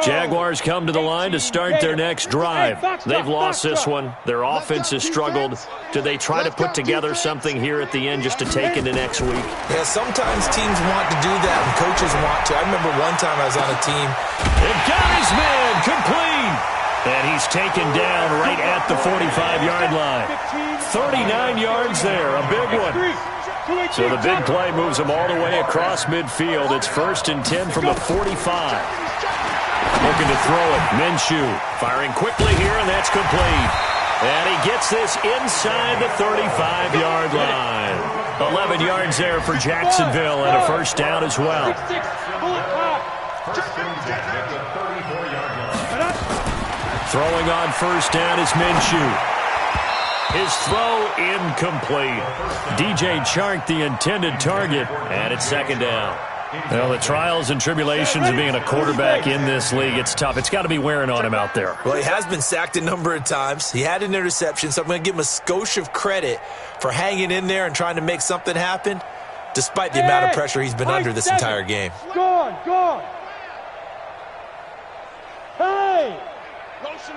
Jaguars come to the line to start their next drive. They've lost this one. Their offense has struggled. Do they try to put together something here at the end just to take into next week? Yeah, sometimes teams want to do that and coaches want to. I remember one time I was on a team. And got his man complete. And he's taken down right at the 45-yard line. 39 yards there, a big one. So the big play moves them all the way across midfield. It's 1st and 10 from the 45. Looking to throw it. Minshew firing quickly here, and that's complete. And he gets this inside the 35-yard line. 11 yards there for Jacksonville, and a first down as well. Throwing on first down is Minshew. His throw incomplete. DJ Chark, the intended target, and it's 2nd down. Well, the trials and tribulations of being a quarterback in this league, it's tough. It's got to be wearing on him out there. Well, he has been sacked a number of times. He had an interception, so I'm going to give him a skosh of credit for hanging in there and trying to make something happen, despite the amount of pressure he's been under this entire game. Go on. Hey! Lotion.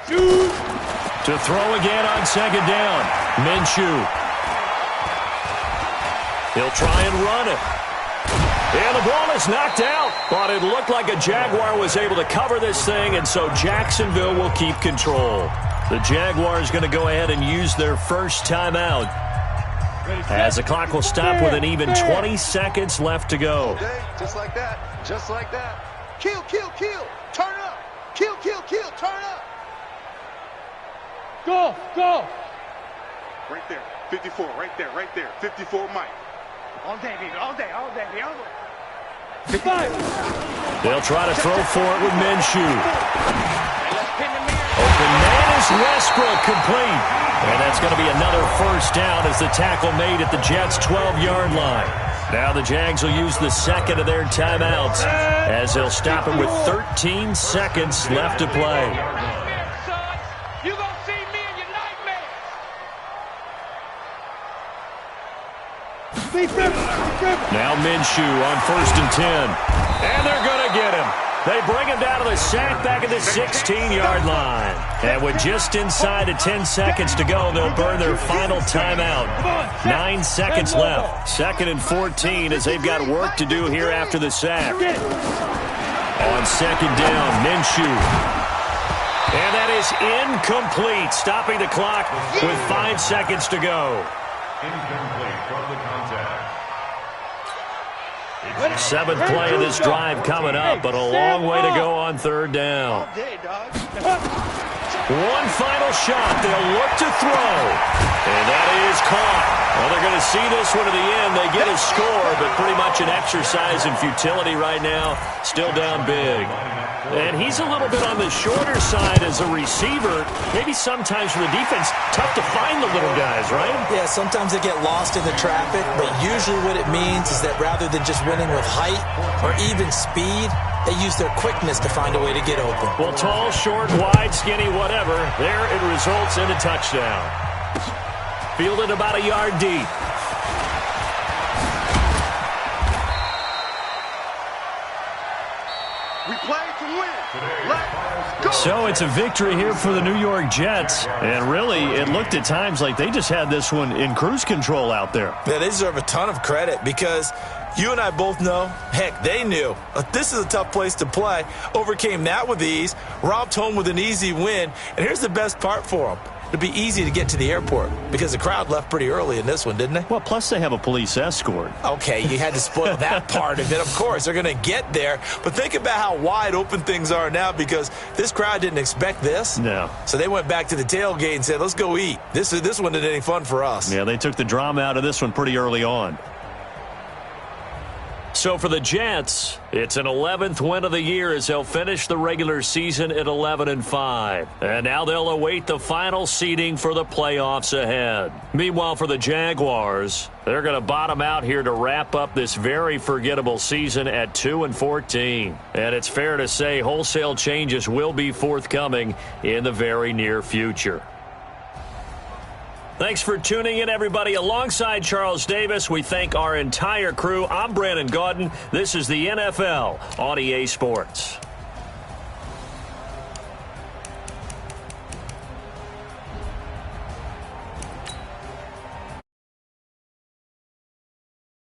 To throw again on 2nd down. Minshew. He'll try and run it. And the ball is knocked out. But it looked like a Jaguar was able to cover this thing, and so Jacksonville will keep control. The Jaguars going to go ahead and use their first timeout, as the clock will stop with an even 20 seconds left to go. Just like that. Kill. Turn up. Kill. Turn up. Go. Right there. 54. Right there. 54 Mike. All day, baby. They'll try to throw for it with Minshew. Open man is Westbrook, complete. And that's going to be another first down as the tackle made at the Jets' 12-yard line. Now the Jags will use the second of their timeouts as they'll stop it with 13 seconds left to play. You gonna see me in your nightmares. Now Minshew on 1st and 10. And they're going to get him. They bring him down to the sack back at the 16-yard line. And with just inside of 10 seconds to go, they'll burn their final timeout. 9 seconds left. 2nd and 14 as they've got work to do here after the sack. On 2nd down, Minshew. And that is incomplete, stopping the clock with 5 seconds to go. Incomplete from the contact. 7th play of this drive coming up, but a long way to go on 3rd down. One final shot. They'll look to throw. And that is caught. Well, they're going to see this one to the end. They get a score, but pretty much an exercise in futility right now. Still down big. And he's a little bit on the shorter side as a receiver. Maybe sometimes for the defense, tough to find the little guys, right? Yeah, sometimes they get lost in the traffic, but usually what it means is that rather than just winning with height or even speed, they use their quickness to find a way to get open. Well, tall, short, wide, skinny, whatever, there it results in a touchdown. Fielded about a yard deep. We play to win. Let's go. So it's a victory here for the New York Jets. And really, it looked at times like they just had this one in cruise control out there. Yeah, they deserve a ton of credit because you and I both know, heck, they knew. This is a tough place to play. Overcame that with ease, romped home with an easy win. And here's the best part for them. It'd be easy to get to the airport because the crowd left pretty early in this one, didn't they? Well, plus they have a police escort. Okay, you had to spoil that part of it. Of course, they're going to get there. But think about how wide open things are now because this crowd didn't expect this. No. So they went back to the tailgate and said, let's go eat. This one isn't any fun for us. Yeah, they took the drama out of this one pretty early on. So for the Jets, it's an 11th win of the year as they'll finish the regular season at 11-5. And now they'll await the final seeding for the playoffs ahead. Meanwhile, for the Jaguars, they're going to bottom out here to wrap up this very forgettable season at 2-14. And it's fair to say wholesale changes will be forthcoming in the very near future. Thanks for tuning in, everybody. Alongside Charles Davis, we thank our entire crew. I'm Brandon Gaudin. This is the NFL on EA Sports.